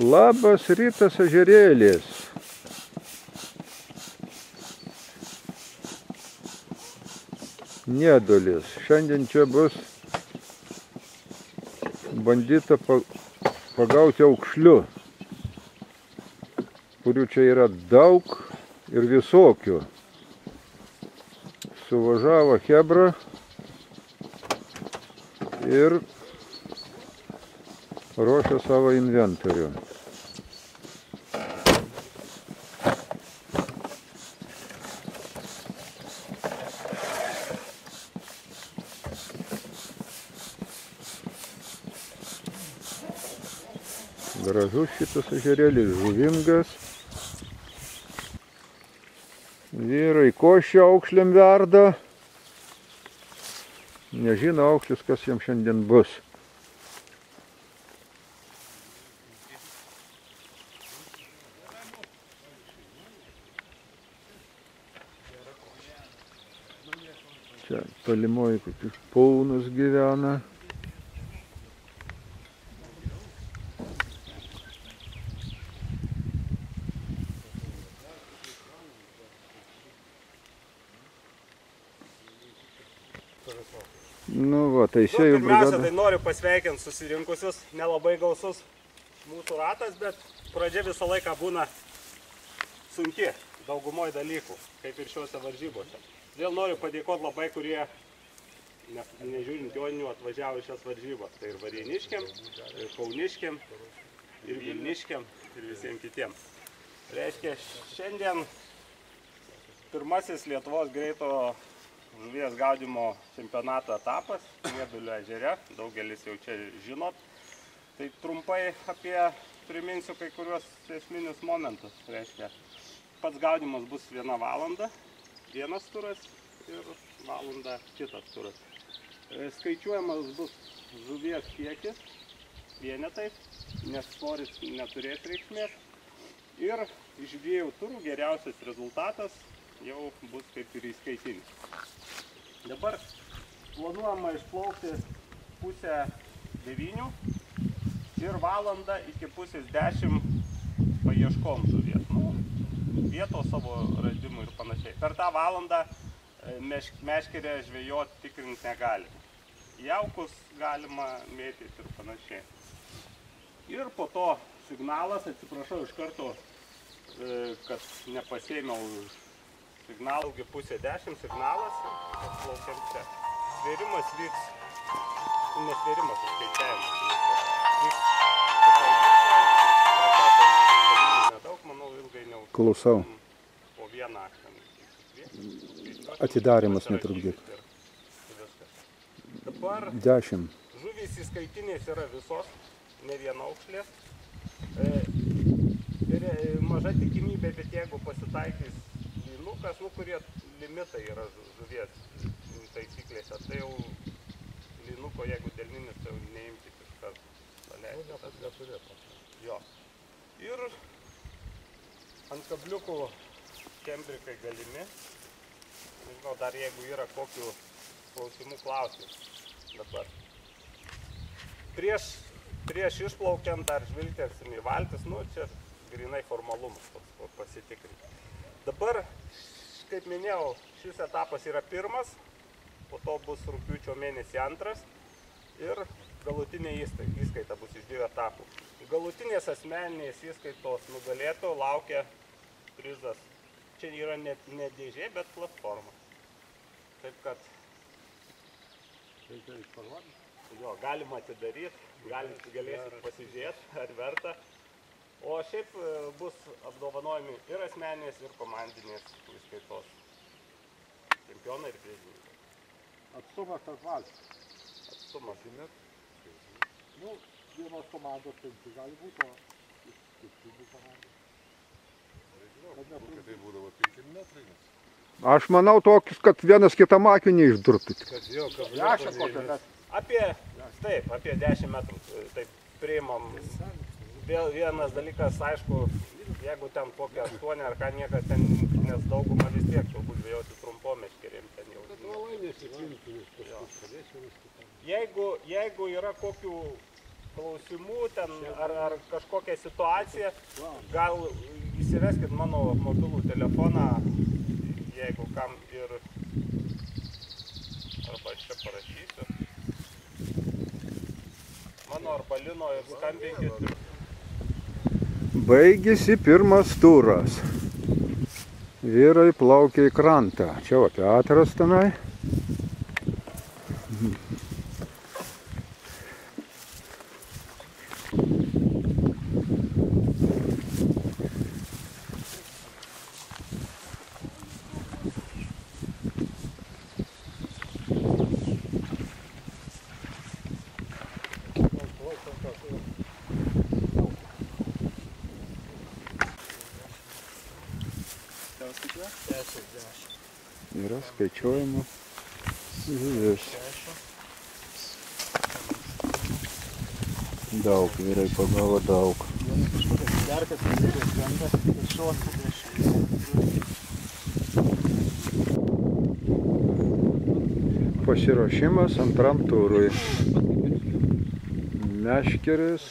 Labas rytas, ežerėlis. Niedulis. Šiandien čia bus bandyta pagauti aukšlių, kurių čia yra daug ir visokių. Suvažiavo chebra ir ruošia savo inventorių. Gražus šitas ežerėlis, žuvingas. Vyrai košę aukšliam verda. Nežino aukšlis, kas jam šiandien bus. Čia tolimoji kokius paunus gyvena. Nu va, teisėjų brigada. Pirmiausia, tai noriu pasveikinti susirinkusius, nelabai gausus mūsų ratas, bet pradžia visą laiką būna sunki daugumoje dalykų, kaip ir šiuose varžybose. Vėl noriu padėkoti labai, kurie, nežiūrint joninių, atvažiavo šias varžybas. Tai ir varėniškiam, ir kauniškiam, ir vilniškiam, ir visiems kitiems. Reiškia, šiandien pirmasis Lietuvos greito žuvies gaudymo čempionato etapas Niedulio ežere, daugelis jau čia žinot. Tai trumpai priminsiu kai kuriuos esminius momentus. Reiškia, pats gaudymas bus 1 valanda, vienas turas ir valanda kitas turas. Skaičiuojamas bus žuvies kiekis vienetais, nes svoris neturės reikšmės. Ir iš 2 turų geriausias rezultatas jau bus kaip ir įskaitinis. Dabar planuojama išplaukti 8:30 ir valandą iki 9:30 paieškom žuvies. Vietos savo radimų ir panašiai. Per tą valandą meškerę žvejoti tikrinti negalima. Jaukus galima mėtyti ir panašiai. Ir po to signalas, atsiprašau iš karto, kad nepasėmiau signalų, 9:30 signalas, atplaukiam čia. Svėrimas vyks, nesvėrimas, skaičiavimas. Vyks nedaug, manau, ilgai neužtruks. Klausau. Po vieną. Atidarymas netrukdyk. Dabar 10. žuvys įskaitinės yra visos, ne viena aukšlė. Maža tikimybė, bet jeigu pasitaikys lynukas, kurie limitai yra žuvies taisyklėse, tai jau lynuko, jeigu delninis, tai jau neimkit iš karto. Jo. Ir ant kabliukų kembrikai galimi. Nežinau, dar jeigu yra kokių klausimų klausimų dabar. Prieš išplaukiant dar žvilgtelsim į valtis, čia grinai formalumas pasitikrinti. Dabar, kaip minėjau, šis etapas yra pirmas, po to bus rugpjūčio mėnesį 2 ir galutinė įskaita bus iš 2 etapų. Galutinės asmeninės įskaitos nugalėtojų laukia prizas. Čia yra ne dėžė, bet platforma. Taip kad jo, galima atidaryti, galėsit pasižiūrėti, ar verta. O šiaip bus apdovanojami ir asmeninės, ir komandinės įskaitos čempionai ir prizininkai. Atstumas tarp valčių. Atstumas. Vienos komandos 5 gali būti, o skirtingų komandų. Kokie tai būdavo 5 metrai? Aš manau tokius, kad vienas kitam akį neišdurtų. Lešia kokią, bet... Apie 10 metrų. Taip priimam. Vėl vienas dalykas, aišku, jeigu ten kokia 8 ar ką niekas ten, nes dauguma vis tiek turbūt žvejoti trumpom meškerėm ten jau. Jeigu yra kokių klausimų ten, ar kažkokią situaciją, gal įsiveskit mano mobilų telefoną, jeigu kam ir... Arba aš čia parašysiu. Mano arba Lino ir skambinkit. Baigėsi pirmas turas. Vyrai plaukia į krantą. Čia va Petras tenai. Yra skaičiuojama žuvis. Daug, vyrai pagavo daug. Pasiruošimas antram turui. Meškeris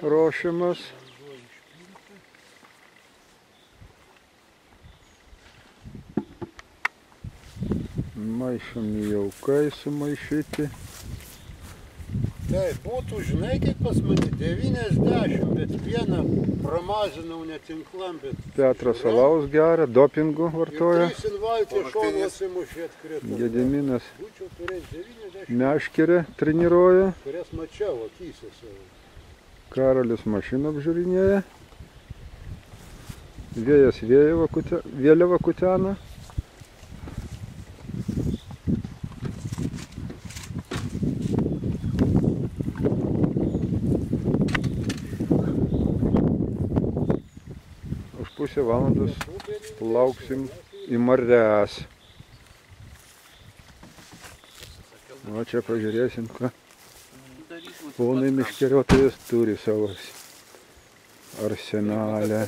ruošiamas. Maišomi jaukai sumaišyti. Tai būtų, žinai, kaip pas mane, 90, bet vieną pramazinau netinklam, bet... Petras alaus geria, dopingų vartoja. 3 invaltį šoną atsimušė atkrito. Gediminas Būčiau turėjęs 90, meškerę treniruoja. kurias mačiau akyse savo. Karolis mašiną apžiūrinėja. Vėjas vėliavą kutena. Už pusę valandos lauksim į marias. O čia pažiūrėsim, ką ponai meškeriotojas turi savo arsenalę.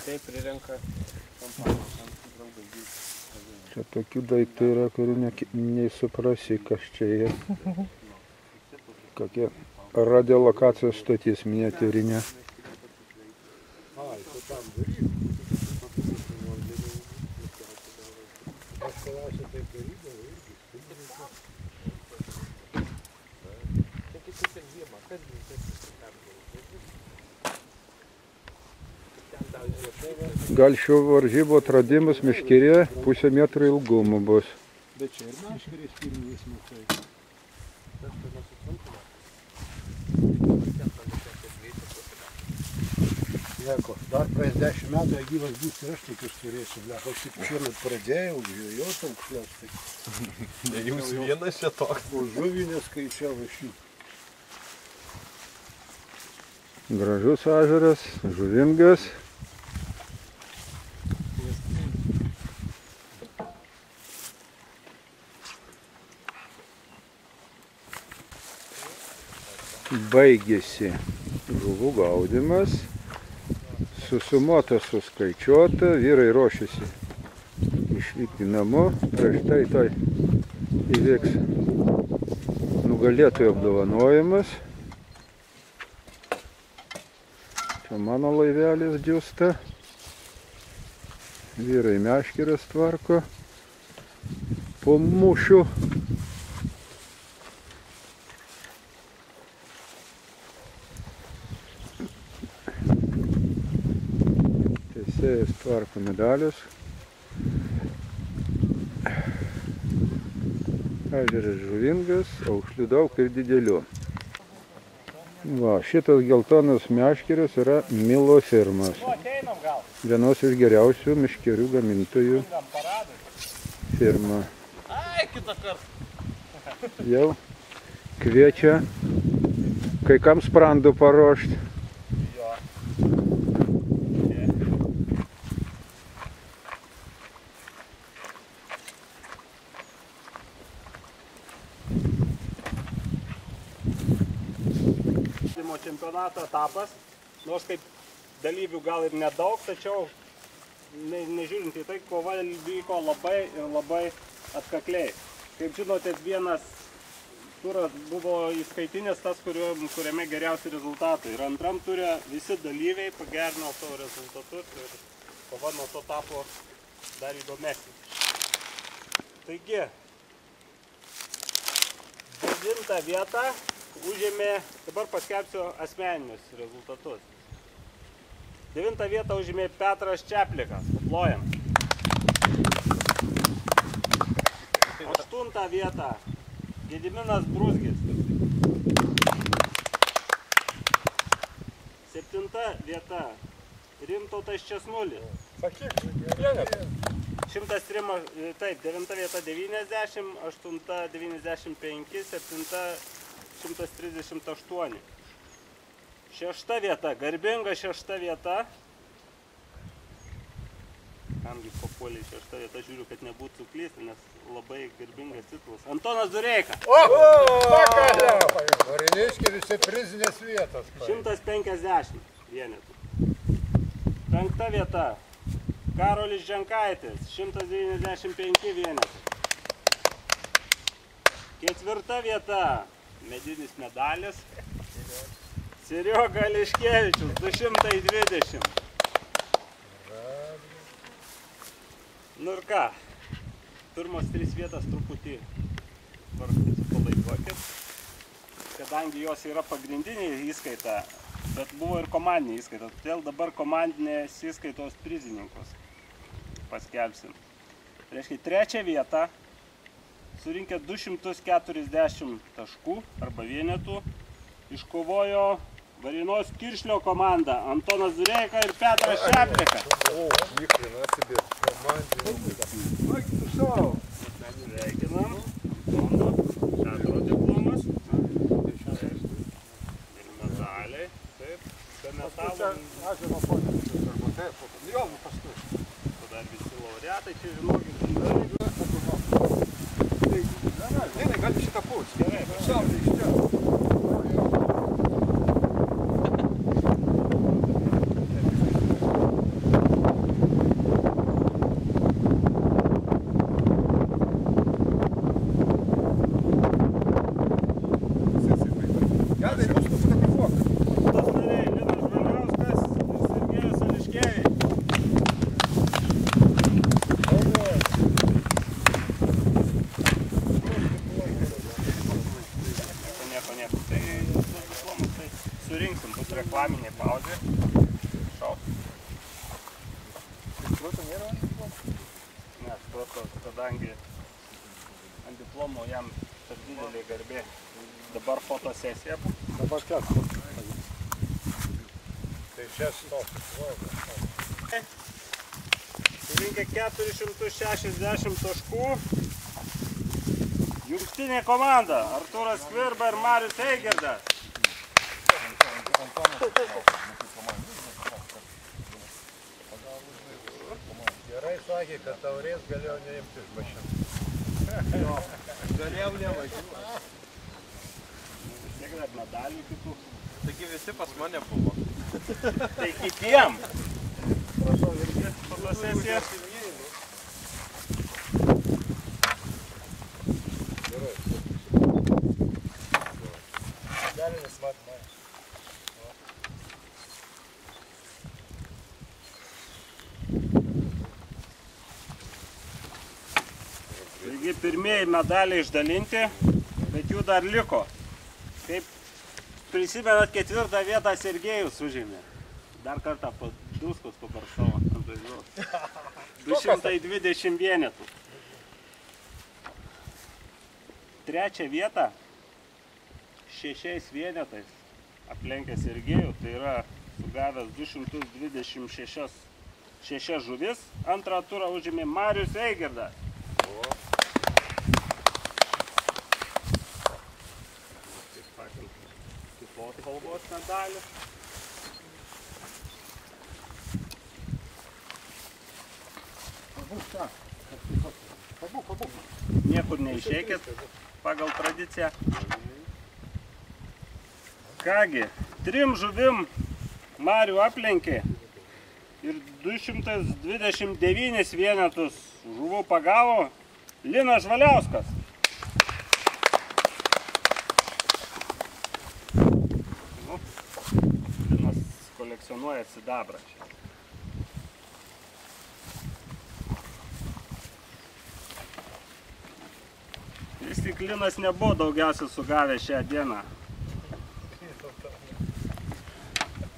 Čia tokių daiktų yra, kurių nei suprasi, kas čia yra. Kokia radiolokacijos stotis miniatiūrinė. Tu tam daryk. Aš klausiu, taip darydavau irgi. Gal šių varžybų atradimas meškerė 0,5 metro ilgumo bus. Bet čia ir meškerės pirminiais matai. Nieko, dar praeis 10 metų, jei gyvas bus ir aš tokius turėsiu. Aš tik šiemet pradėjau, žvejot aukšlias. Tai... Jūs vienas čia toks. O žuvį neskaičiau iš jų. Gražus ežeras, žuvingas. Baigėsi žuvų gaudymas. Susumuota, suskaičiuota, vyrai ruošiasi išvykti namo. Prieš tai įvyks nugalėtojų apdovanojimas. Čia mano laivelis džiūsta. Vyrai meškeres tvarko po mūšių. Teisėjas tvarko medalius. Ežeras žuvingas, aukšlių daug ir didelių. Va, šitas geltonas meškeris yra Milo firmas. Vienos iš geriausių meškerių gamintojų firma. Jau kviečia kai kam sprandų paruošti. Čempionato etapas, nors kaip dalyvių gal ir nedaug, tačiau nežiūrint į tai, kova vyko labai ir labai atkakliai. Kaip žinote, vienas turas buvo įskaitinės tas, kuriame geriausi rezultatai. Ir antram ture visi dalyviai pagerino savo rezultatus ir kova nuo to tapo dar įdomesnė. Taigi, 9 vietą užėmė, dabar paskelbsiu asmeninius rezultatus. 9 vietą užėmė Petras Čeplikas, paplojam. 8 vietą Gediminas Brūzgis. 7 vieta Rimtautas Česnulis. 103, taip, 9 vieta 90, 8 95, 7 138. 6 vieta, garbinga 6 vieta. Kamgi papuoliai 6 vieta, žiūriu, kad nebūtų suklysti, nes labai garbingas titulas. Antonas Dureika. Varėniškiai visi prizinės vietos. 150 vienetų. 5 vieta, Karolis Ženkaitis, 195 vienetų. 4 vieta, medinis medalis, Serioga Liškevičius, 220. Nu ir ką, pirmos 3 vietas truputį palaikuokit, kadangi jos yra pagrindinė įskaita, bet buvo ir komandinė įskaita, todėl dabar komandinės įskaitos prizininkus paskelbsim. Reiškia, 3 vietą surinkę 240 taškų arba vienetų iškovojo Varėnos Kiršlio komanda Antonas Dureika ir Petras Čeplikas. Sveikinam. Petro diplomas. Ir medaliai. Taip. Be metalo. Dar visi laureatai, čia žinokit. Gali šitą pusę. Gerai, Saulė iš čia. Surinksim, bus reklaminė pauzė. Šaut. Ne, šproto, kadangi ant diplomo jam per didelė garbė. Dabar fotosesija bus. Dabar čia. Tai čia stop. Surinkė 460 taškų. Jungtinė komanda Artūras Skvirba ir Marius Eigerdas. Gerai sakė, kad taurės galėjau neimti iš mašiną. Galėjau nevažiuoti. Tiek dar medalių kitų. Taigi visi pas mane buvo. Tai kitiem. Prašau, irgi fotosesija. Dalinis matomai. Taigi pirmieji medaliai išdalinti, bet jų dar liko. Kaip prisimenat, 4 vietą Sergejus užėmė. Dar kartą druskos pabarstau ant vaizdos. 220 vienetų. 3 vietą 6 vienetais aplenkė Sergejų, tai yra sugavęs 226 žuvis. Antrą turą užėmė Marius Eigerdas. Kitos spalvos medalių. Niekur neišeikit pagal tradiciją. Kągi, 3 žuvim Marių aplenkė ir 229 vienetus žuvų pagavo Linas Žvaliauskas. kolekcionuoja sidabrą čia. Vis tik Linas nebuvo daugiausiai sugavęs šią dieną.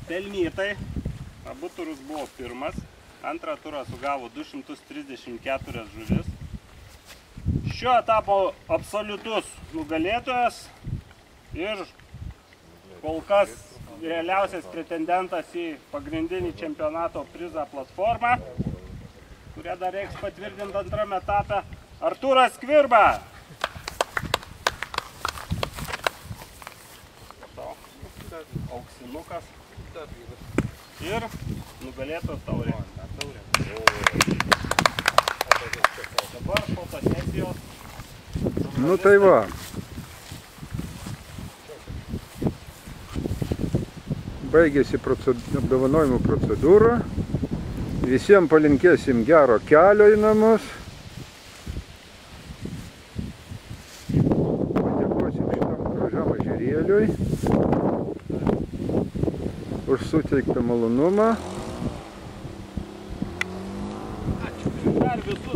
Pelnytai, abu turus buvo pirmas, antrą turą sugavo 234 žuvis. Šio etapo absoliutus nugalėtojas ir kol kas realiausias pretendentas į pagrindinį čempionato prizą platformą, kurią dar reiks patvirtinti antrame etape, Artūras Skvirba. Auksinukas ir nugalėtos taurė. Dabar fotosesijos. Nu tai va. Baigėsi apdovanojimų procedūra. Visiems palinkėsim gero kelio į namus. Padėkosim šitam gražiam ežerėliui už suteiktą malonumą. Dar visus